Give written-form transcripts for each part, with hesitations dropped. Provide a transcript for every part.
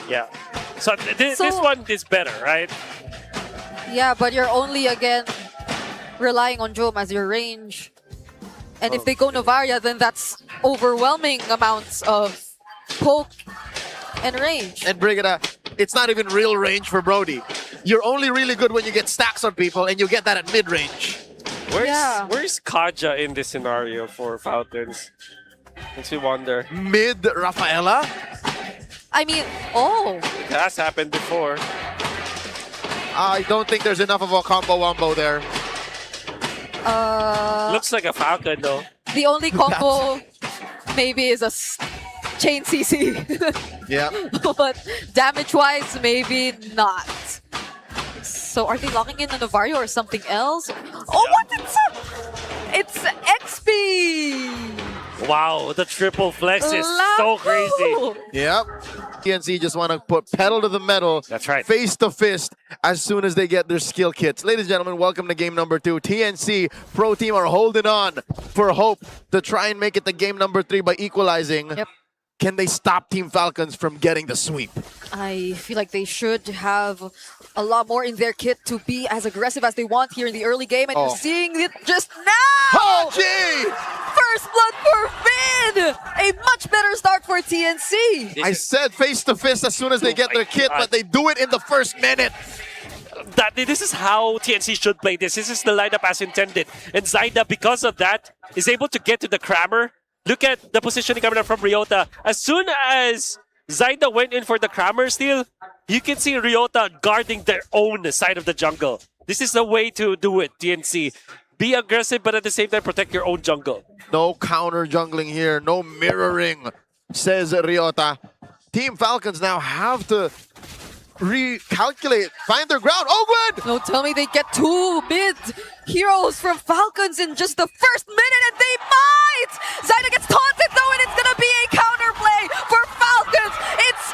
Yeah. So this one is better, right? Yeah, but you're only again relying on Jom as your range. And if they go Novaria, then that's overwhelming amounts of poke and range. And Brigada, it's not even real range for Brody. You're only really good when you get stacks on people, and you get that at mid-range. Where's Kaja in this scenario for Falcons? Makes me wonder. Mid Rafaela? I mean, oh. It has happened before. I don't think there's enough of a combo-wombo there. Looks like a Falcon though. The only combo maybe is a chain CC. Yeah. But damage-wise, maybe not. So are they locking in the Novario or something else? Oh, what? It's XP! Wow, the triple flex is so crazy. Yep. TNC just want to put pedal to the metal. That's right. Face to fist as soon as they get their skill kits. Ladies and gentlemen, welcome to game number 2. TNC Pro Team are holding on for hope to try and make it to game number 3 by equalizing. Yep. Can they stop Team Falcons from getting the sweep? I feel like they should have a lot more in their kit to be as aggressive as they want here in the early game. And you're seeing it just now! Oh, First blood for Finn! A much better start for TNC. I said face to fist as soon as they get their kit, but they do it in the first minute. This is how TNC should play this. This is the lineup as intended. And Zaida, because of that, is able to get to the Crammer. Look at the positioning coming up from Ryota. As soon as Zaida went in for the Crammer steal, you can see Ryota guarding their own side of the jungle. This is the way to do it, TNC. Be aggressive, but at the same time, protect your own jungle. No counter jungling here, no mirroring, says Ryota. Team Falcons now have to recalculate, find their ground. Oh, good! No, tell me they get 2 mid heroes from Falcons in just the first minute, and they might! Zaida gets taunted though, and it's gonna be a counterplay for Falcons. It's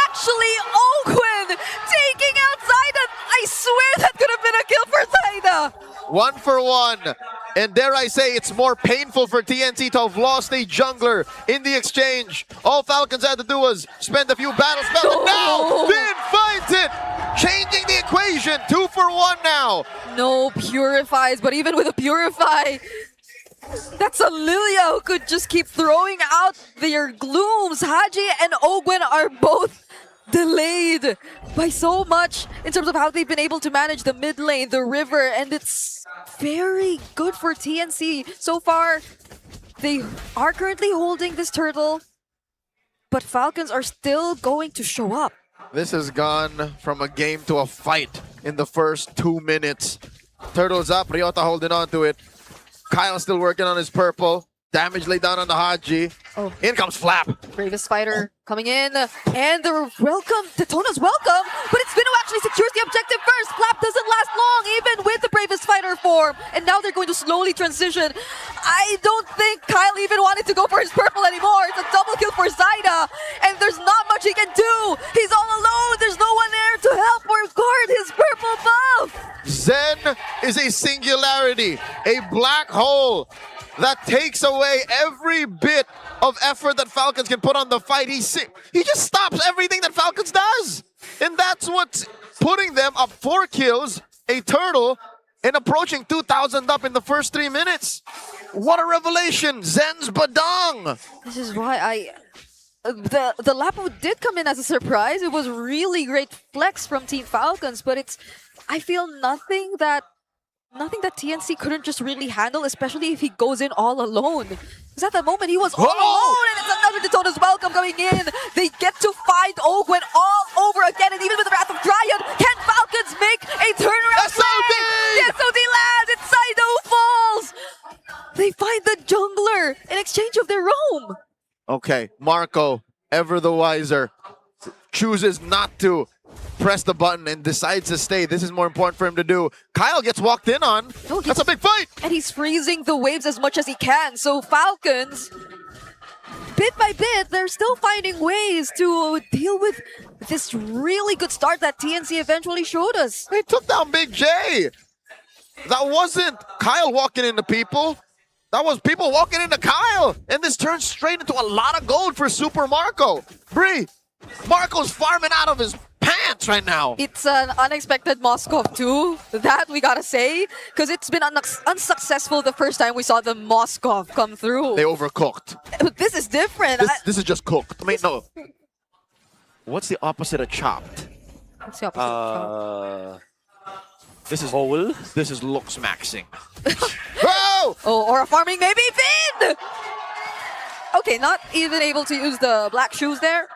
actually Owen taking out Zaida. I swear that could have been a kill for Zaida. 1 for 1. And dare I say, it's more painful for TNC to have lost a jungler in the exchange. All Falcons had to do was spend a few battle spells, and now Finn finds it! Changing the equation, 2 for 1 now. No purifies, but even with a purify, that's a Lilia who could just keep throwing out their glooms. Haji and Ogwen are both delayed by so much in terms of how they've been able to manage the mid lane, the river, and it's very good for TNC. So far, they are currently holding this turtle, but Falcons are still going to show up. This has gone from a game to a fight in the first 2 minutes. Turtle's up, Ryota holding on to it. Kyle still working on his purple. Damage laid down on the Haji. In comes Flap. Bravest fighter coming in, and the welcome, Daytona's welcome, but it's Vino actually secures the objective first. Flap doesn't last long, even with the Bravest fighter form, and now they're going to slowly transition. I don't think Kyle even wanted to go for his purple anymore. It's a double kill for Zaida, and there's not much he can do. He's all alone. There's no one there to help or guard his purple buff. Zen is a singularity, a black hole that takes away every bit of effort that Falcons can put on the fight. He just stops everything that Falcons does. And that's what's putting them up 4 kills, a turtle, and approaching 2,000 up in the first 3 minutes. What a revelation, Zen's Badang. This is why the Lapo did come in as a surprise. It was really great flex from Team Falcons, but I feel nothing that TNC couldn't just really handle, especially if he goes in all alone. Because at that moment, he was all alone, and it's another Daytona's welcome coming in. They get to find Ogwen all over again, and even with the Wrath of Dryad, can Falcons make a turnaround SOD! play? The SOD lands, it's Saito who falls! They find the jungler in exchange of their roam. Okay, Marco, ever the wiser, chooses not to press the button and decides to stay. This is more important for him to do. Kyle gets walked in on. That's a big fight! And he's freezing the waves as much as he can. So Falcons, bit by bit, they're still finding ways to deal with this really good start that TNC eventually showed us. They took down Big J. That wasn't Kyle walking into people. That was people walking into Kyle. And this turns straight into a lot of gold for Super Marco. Bree, Marco's farming out of his pants right now. It's an unexpected Moskov too, that we gotta say, because it's been unsuccessful the first time we saw the Moskov come through. They overcooked. But this is different. This is just cooked. I mean, no. What's the opposite of chopped? What's the opposite? This is Whole. This is looks maxing. Oh! Oh, or a farming maybe Finn! Okay, not even able to use the black shoes there.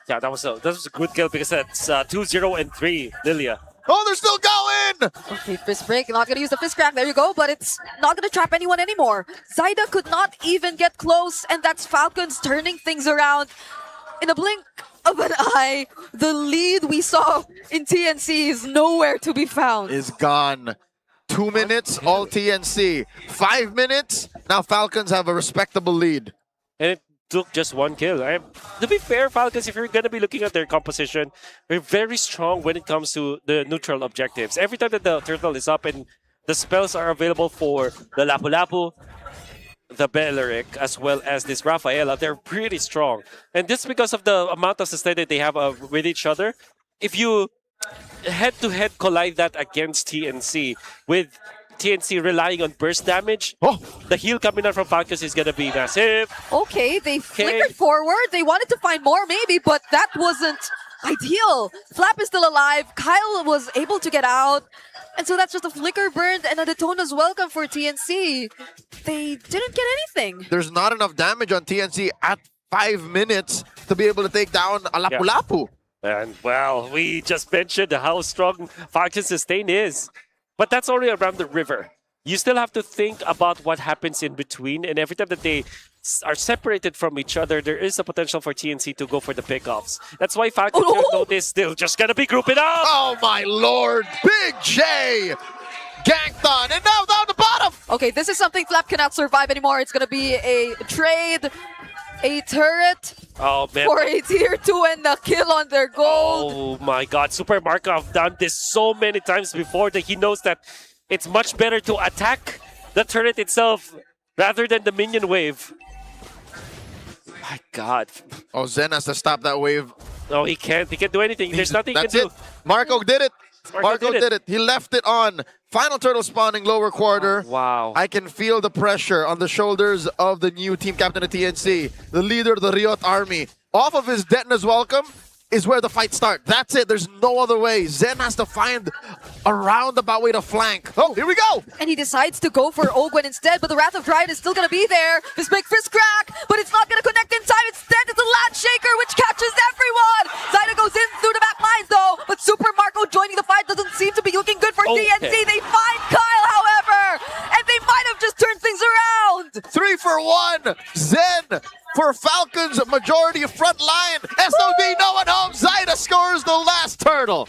Yeah, that was a good kill because that's 2-0 and 3, Lilia. Oh, they're still going! Okay, fist break. Not gonna use the fist crack. There you go, but it's not gonna trap anyone anymore. Zyda could not even get close, and that's Falcons turning things around. In a blink of an eye, the lead we saw in TNC is nowhere to be found. Is gone. 2 minutes, all TNC. 5 minutes, now Falcons have a respectable lead. And it took just one kill. To be fair, Falcons, if you're going to be looking at their composition, they're very strong when it comes to the neutral objectives. Every time that the turtle is up and the spells are available for the Lapu-Lapu, the Belleric, as well as this Rafaela, they're pretty strong. And just because of the amount of sustain that they have with each other, if you head-to-head collide that against TNC, with TNC relying on burst damage, the heal coming out from Falcons is going to be massive. Okay, they flickered forward. They wanted to find more maybe, but that wasn't ideal. Flap is still alive. Kyle was able to get out. And so that's just a flicker burned and a Daytona's welcome for TNC. They didn't get anything. There's not enough damage on TNC at 5 minutes to be able to take down a Lapu-Lapu. And, well, we just mentioned how strong Falcons' sustain is. But that's only around the river. You still have to think about what happens in between. And every time that they are separated from each other, there is a potential for TNC to go for the pickoffs. That's why Falcons have noticed they're just going to be grouping up. Oh, my Lord. Big J ganked on. And now down the bottom. Okay, this is something Flap cannot survive anymore. It's going to be a trade, a turret for a tier 2 and a kill on their gold. Oh my god, Super Markov done this so many times before that he knows that it's much better to attack the turret itself rather than the minion wave. My god. Oh, Zen has to stop that wave. No, he can't. He can't do anything. There's nothing he can do. Marco did it. Marco did it. He left it on. Final turtle spawning lower quarter. Wow. I can feel the pressure on the shoulders of the new team captain of TNC, the leader of the Riot army. Off of his Detna's welcome is where the fight starts. That's it. There's no other way. Zen has to find a roundabout way to flank. Oh, here we go. And he decides to go for Ogwen instead, but the Wrath of Dryad is still going to be there. This big fist crack, but it's not going to connect in time. Instead, it's a Land Shaker, which catches everyone. Zyda goes in through the back lines, though, but Super Marco joining the fight doesn't seem to be looking good for TNC. They find Kyle, however, and they might have just turned things around. 3 for 1. Zen for Falcons, majority front line. SOD, no one home. Zyda scores the last turtle.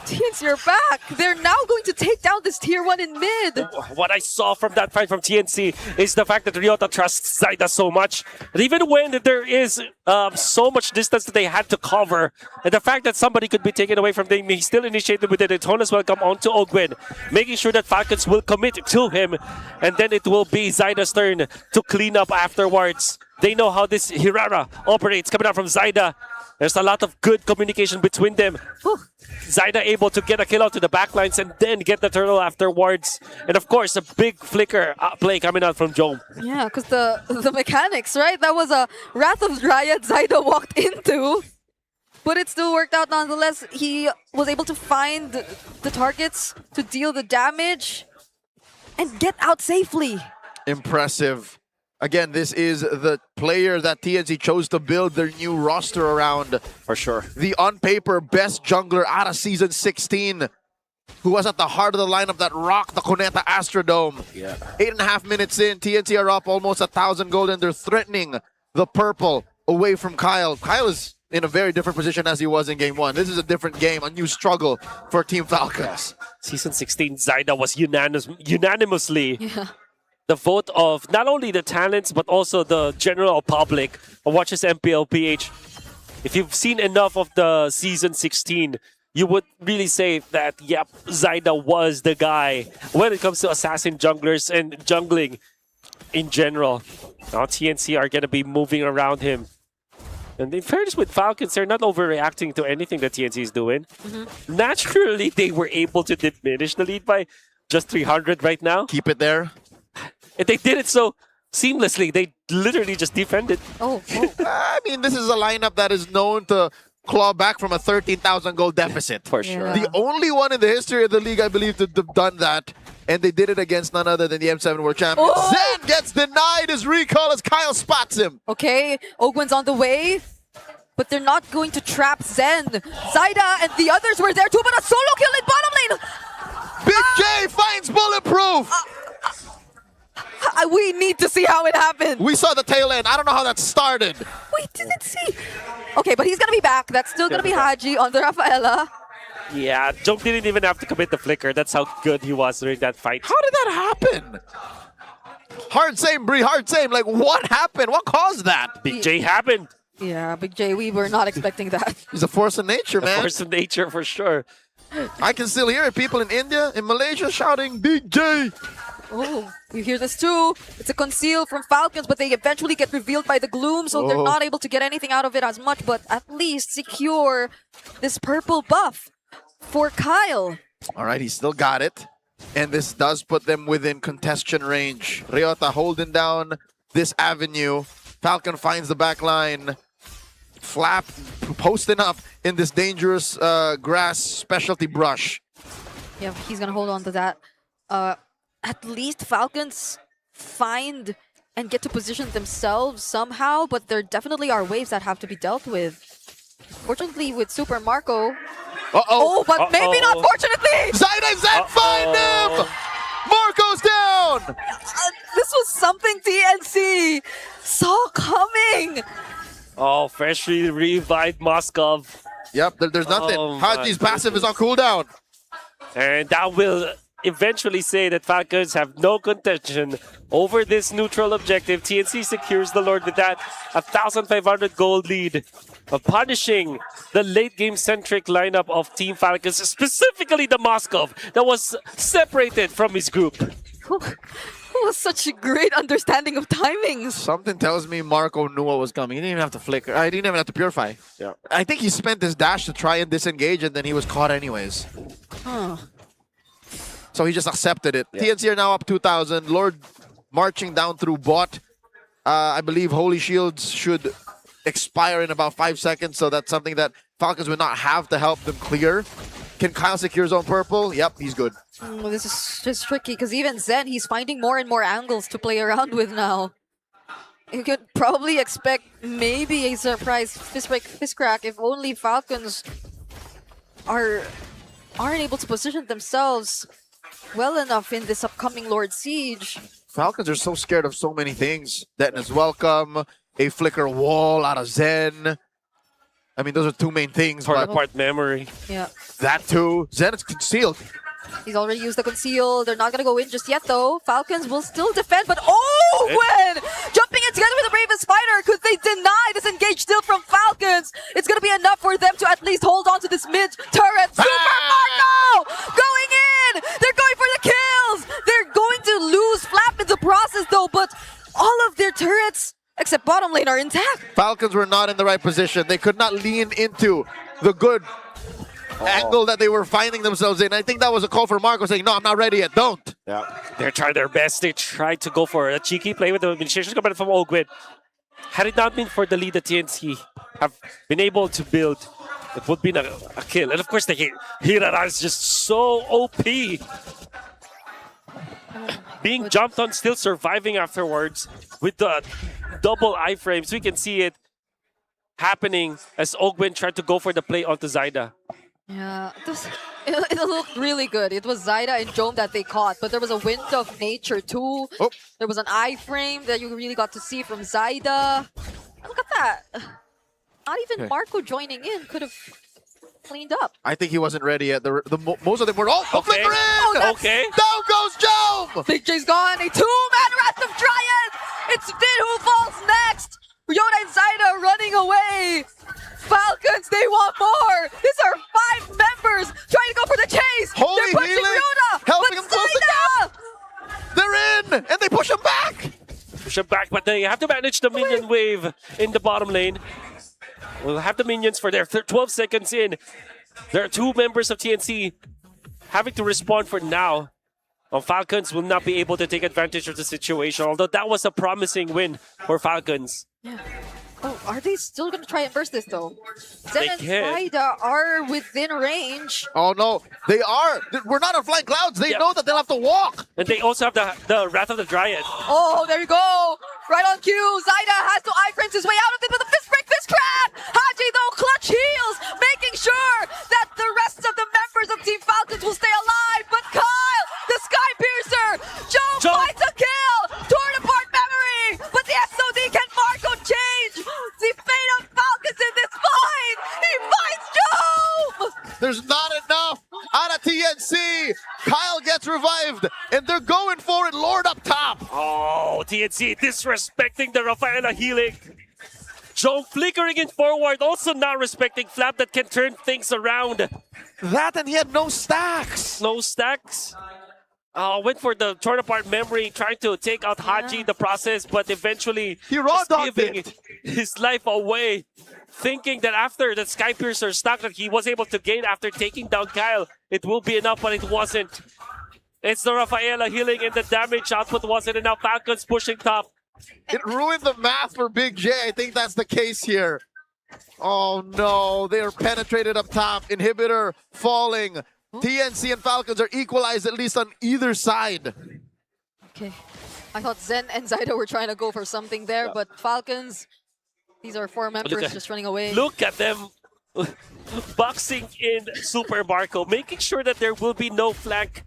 TNC are back. They're now going to take down this tier 1 in mid. What I saw from that fight from TNC is the fact that Ryota trusts Zyda so much. And even when there is so much distance that they had to cover, and the fact that somebody could be taken away from them, he still initiated with the Daytona's welcome onto Ogwen, making sure that Falcons will commit to him, and then it will be Zyda's turn to clean up afterwards. They know how this Hirara operates coming out from Zyda. There's a lot of good communication between them. Zyda able to get a kill out to the backlines and then get the turtle afterwards. And of course, a big flicker play coming out from Jome. Yeah, because the mechanics, right? That was a Wrath of Dryad Zyda walked into. But it still worked out nonetheless. He was able to find the targets to deal the damage and get out safely. Impressive. Again, this is the player that TNC chose to build their new roster around. For sure. The on-paper best jungler out of Season 16, who was at the heart of the lineup that rocked the Cuneta Astrodome. Yeah. 8.5 minutes in, TNC are up almost 1,000 gold, and they're threatening the purple away from Kyle. Kyle is in a very different position as he was in Game 1. This is a different game, a new struggle for Team Falcons. Season 16, Zyda was unanimously the vote of not only the talents, but also the general public who watches MPL PH. If you've seen enough of the Season 16, you would really say that, yep, Zyda was the guy when it comes to assassin junglers and jungling in general. Now TNC are going to be moving around him. And in fairness with Falcons, they're not overreacting to anything that TNC is doing. Naturally, they were able to diminish the lead by just 300 right now. Keep it there. And they did it so seamlessly. They literally just defended. Oh. I mean, this is a lineup that is known to claw back from a 13,000 goal deficit. For sure. Yeah. The only one in the history of the league, I believe, to have done that. And they did it against none other than the M7 World Champion. Oh! Zen gets denied his recall as Kyle spots him. Okay, Ogwen's on the way, but they're not going to trap Zen. Zaida and the others were there too, but a solo kill in bottom lane. Big J finds Bulletproof. We need to see how it happened. We saw the tail end. I don't know how that started. We didn't see. Okay, but he's gonna be back. That's still gonna be Haji on the Rafaela. Yeah, Joke didn't even have to commit the flicker. That's how good he was during that fight. How did that happen? Hard same, Bree. Hard same. Like, what happened? What caused that? Big J happened. Yeah, Big J, we were not expecting that. He's a force of nature, man. Force of nature for sure. I can still hear it. People in India, in Malaysia shouting, Big J. Oh, you hear this too. It's a conceal from Falcons, but they eventually get revealed by the gloom, so they're not able to get anything out of it as much, but at least secure this purple buff for Kyle. All right, he still got it. And this does put them within contention range. Ryota holding down this avenue. Falcon finds the back line. Flap posting up in this dangerous grass specialty brush. Yeah, he's gonna hold on to that. At least Falcons find and get to position themselves somehow, but there definitely are waves that have to be dealt with. Fortunately, with Super Marco. Oh, but maybe not fortunately! Zaida Zen find him! Marco's down! This was something TNC saw coming! Oh, freshly revived Moskov. Yep, there's nothing. Oh, Haji's my passive is on cooldown. And that will eventually say that Falcons have no contention over this neutral objective. TNC secures the Lord with that 1,500 gold lead, of punishing the late game centric lineup of Team Falcons, specifically the Moskov that was separated from his group. It was such a great understanding of timings. Something tells me Marco knew what was coming. He didn't even have to flicker. I didn't even have to purify. Yeah. I think he spent his dash to try and disengage, and then he was caught anyways. Huh. So he just accepted it. Yeah. TNC are now up 2,000. Lord marching down through bot. I believe Holy Shields should expire in about 5 seconds, so that's something that Falcons would not have to help them clear. Can Kyle secure his own purple? Yep, he's good. This is just tricky because even Zen, he's finding more and more angles to play around with now. You could probably expect maybe a surprise fist crack if only Falcons aren't able to position themselves well enough in this upcoming Lord Siege. Falcons are so scared of so many things. Detna's welcome, a flicker wall out of Zen. I mean, those are two main things. Part memory. Yeah. That too. Zen is concealed. He's already used the conceal. They're not going to go in just yet, though. Falcons will still defend, but oh, Gwen! Jumping in together with the bravest fighter. Could they deny this engage still from Falcons? It's going to be enough for them to at least hold on to this mid-turret. Super Marco! Going in! They're going for the kills! They're going to lose Flap in the process, though, but all of their turrets, except bottom lane, are intact. Falcons were not in the right position. They could not lean into the good angle that they were finding themselves in. I think that was a call for Marco saying, no, I'm not ready yet, don't. Yeah, they're trying their best. They tried to go for a cheeky play with the initiation coming from Ogwin. Had it not been for the lead that TNC have been able to build, it would be a kill. And of course, the Hirara is just so OP. Being jumped on, still surviving afterwards with the double iframes. We can see it happening as Ogwin tried to go for the play onto Zaida. Yeah, it looked really good. It was Zaida and Jome that they caught, but there was a wind of nature too. Oh. There was an iframe that you really got to see from Zaida. Look at that. Not even Marco joining in could have cleaned up. I think he wasn't ready yet. Most of them were, the Okay. flicker in! Okay. Down goes Jome! Big J's gone. A two-man Wrath of Giant. It's Vid who falls next. Ryota and Zaida running away. Falcons, they want more. These are 5 members trying to go for the chase. Holy They're pushing healing. Ryota, Helping but him close the Zaida! They're in! And they push him back! Push him back, but they have to manage the minion wave in the bottom lane. We'll have the minions for their 12 seconds in. There are 2 members of TNC having to respond for now. Falcons will not be able to take advantage of the situation, although that was a promising win for Falcons. Yeah. Oh, are they still going to try and burst this though? Zen and can. Saida are within range. Oh no, they are. We're not on flying clouds. They know that they'll have to walk. And they also have the Wrath of the Dryad. Oh, there you go. Right on cue. Zaida has to iframes his way out of it with a fist break, fist grab. Haji though clutch heals, making sure that the rest of the members of Team Falcons will stay alive. But Kyle, the Sky Piercer, Joe finds a kill. Torn apart memory, but the SOD can Marco change the fate of Falcons in this fight. He finds Joe. There's not enough out of TNC. Kyle gets revived, and they're going for it. Lord up top. Oh, TNC disrespecting the Rafaela healing. Joe flickering it forward, also not respecting Flap that can turn things around. That, and he had no stacks. No stacks. Went for the torn apart memory, trying to take out Haji the process, but eventually He raw dogged giving it. his life away, thinking that after the Sky Piercer stock that he was able to gain after taking down Kyle, it will be enough, but it wasn't. It's the Rafaela healing and the damage output wasn't enough. Falcons pushing top. It ruined the math for Big J. I think that's the case here. Oh no, they are penetrated up top. Inhibitor falling. TNC and Falcons are equalized at least on either side. Okay. I thought Zen and Zaida were trying to go for something there, but Falcons, these are 4 members just running away. Look at them boxing in Super Marco, making sure that there will be no flank.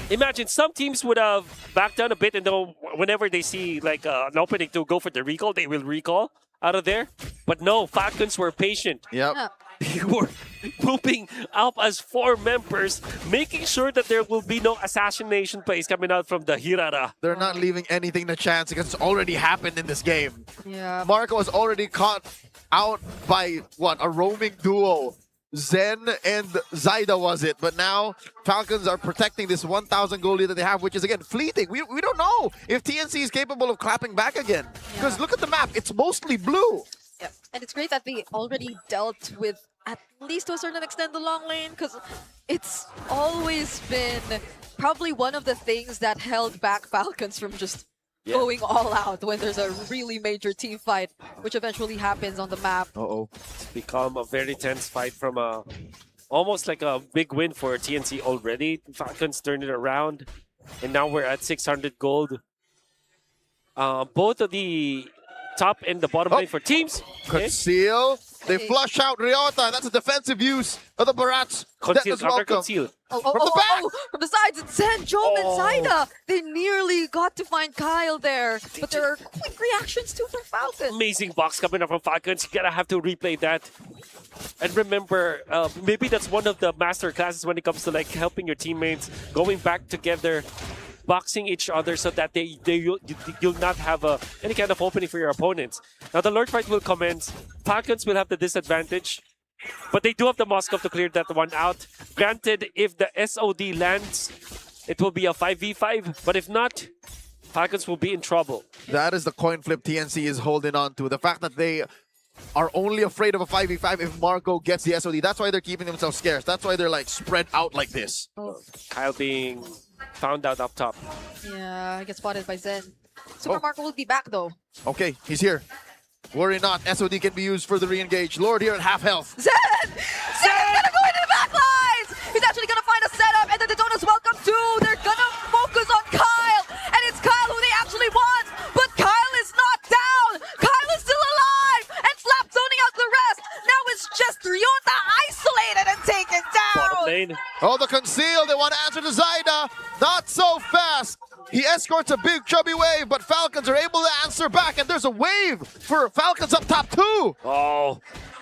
Imagine some teams would have backed down a bit, and then whenever they see like an opening to go for the recall, they will recall out of there. But no, Falcons were patient. Yep. Yeah. They were moving up as 4 members, making sure that there will be no assassination plays coming out from the Hirara. They're not leaving anything to chance because it's already happened in this game. Yeah. Marco was already caught out by, what, a roaming duo. Zen and Zaida was it, but now Falcons are protecting this 1,000 goal lead that they have, which is again fleeting. We don't know if TNC is capable of clapping back again. Because look at the map, it's mostly blue. Yeah. And it's great that they already dealt with, at least to a certain extent, the long lane, because it's always been probably one of the things that held back Falcons from just going all out when there's a really major team fight, which eventually happens on the map. Uh-oh. It's become a very tense fight from almost like a big win for TNC already. Falcons turned it around, and now we're at 600 gold. Both of the top and the bottom lane for teams. Conceal. They flush out Ryota. That's a defensive use of the Barats. Conceal, Death is counter welcome. conceal. From the back! From the sides, it's Zen, Joe, and Zaida. They nearly got to find Kyle there, but there are quick reactions too from Falcons. Amazing box coming up from Falcons. You gotta have to replay that. And remember, maybe that's one of the master classes when it comes to like helping your teammates, going back together, boxing each other so that you'll not have any kind of opening for your opponents. Now the Lord fight will commence. Falcons will have the disadvantage, but they do have the Moskov to clear that one out. Granted, if the SOD lands, it will be a 5v5, but if not, Falcons will be in trouble. That is the coin flip TNC is holding on to. The fact that they are only afraid of a 5v5 if Marco gets the SOD. That's why they're keeping themselves scarce. That's why they're like spread out like this. Kyle being found out up top. Yeah, I get spotted by Zen. Super Marco will be back though. Okay, he's here. Worry not, SOD can be used for the re-engage. Lord here at half health. Zen! Zen's gonna go into the back lines! He's actually gonna find a setup, and then the Donuts welcome too! They're gonna focus on Kyle! And it's Kyle who they actually want! But Kyle is not down! Kyle is still alive! And Slap zoning out the rest! Now it's just Ryota isolated and taken Bottom down! lane. Oh, the conceal. They want to answer to Zaida. Not so fast. He escorts a big chubby wave, but Falcons are able to answer back, and there's a wave for Falcons up top too. Oh,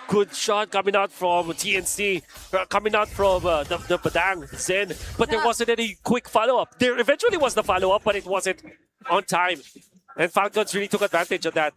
good shot coming out from TNC, coming out from the Badang, Zen, but there wasn't any quick follow-up. There eventually was the follow-up, but it wasn't on time. And Falcons really took advantage of that.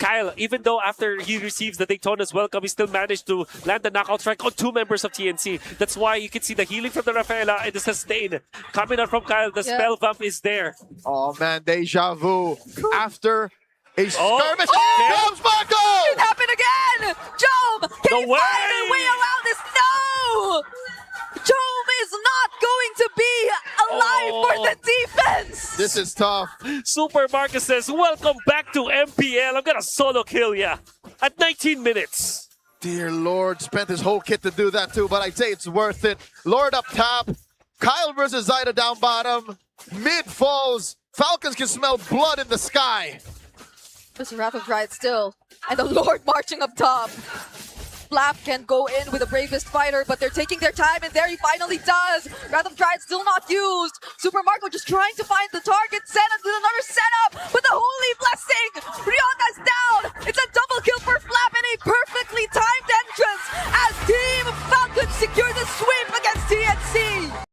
Kyle, even though after he receives the Daytona's welcome, he still managed to land the knockout strike on 2 members of TNC. That's why you can see the healing from the Rafaela and the sustain coming out from Kyle. The spell bump is there. Oh man, deja vu. After A skirmish. okay. Here comes Marco! It happened again! Jome! Can No he way! find a way around this? No! Jome is not going to be alive for the defense! This is tough. Super Marcus says, welcome back to MPL. I'm gonna solo kill ya at 19 minutes. Dear Lord, spent his whole kit to do that too, but I'd say it's worth it. Lord up top, Kyle versus Zyda down bottom, mid falls, Falcons can smell blood in the sky. Mr. Wrath of Pride still, and the Lord marching up top. Flap can go in with the bravest fighter, but they're taking their time, and there he finally does. Wrath of Pride still not used. Super Marco just trying to find the target. Senna with another setup with the holy blessing. Rion